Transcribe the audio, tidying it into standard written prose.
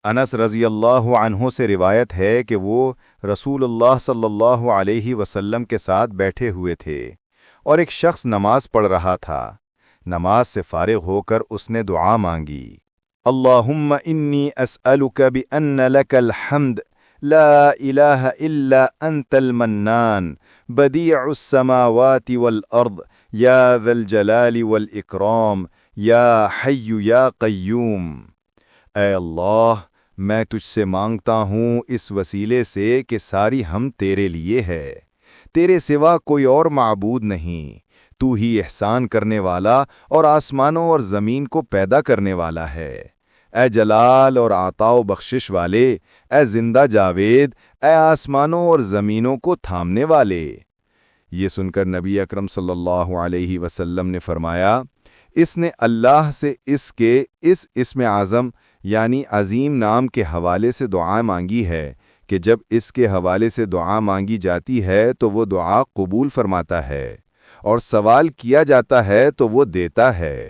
انس رضی اللہ عنہ سے روایت ہے کہ وہ رسول اللہ صلی اللہ علیہ وسلم کے ساتھ بیٹھے ہوئے تھے اور ایک شخص نماز پڑھ رہا تھا۔ نماز سے فارغ ہو کر اس نے دعا مانگی، اللہم انی اسألک بأن لک الحمد لا الہ الا انت المنان بدیع السماوات والارض یا ذا الجلال والاکرام یا حی یا قیوم۔ اے اللہ، میں تجھ سے مانگتا ہوں اس وسیلے سے کہ ساری حمد تیرے لیے ہے، تیرے سوا کوئی اور معبود نہیں، تو ہی احسان کرنے والا اور آسمانوں اور زمین کو پیدا کرنے والا ہے۔ اے جلال اور عطا و بخشش والے، اے زندہ جاوید، اے آسمانوں اور زمینوں کو تھامنے والے۔ یہ سن کر نبی اکرم صلی اللہ علیہ وسلم نے فرمایا، اس نے اللہ سے اس اسم اعظم یعنی عظیم نام کے حوالے سے دعا مانگی ہے کہ جب اس کے حوالے سے دعا مانگی جاتی ہے تو وہ دعا قبول فرماتا ہے، اور سوال کیا جاتا ہے تو وہ دیتا ہے۔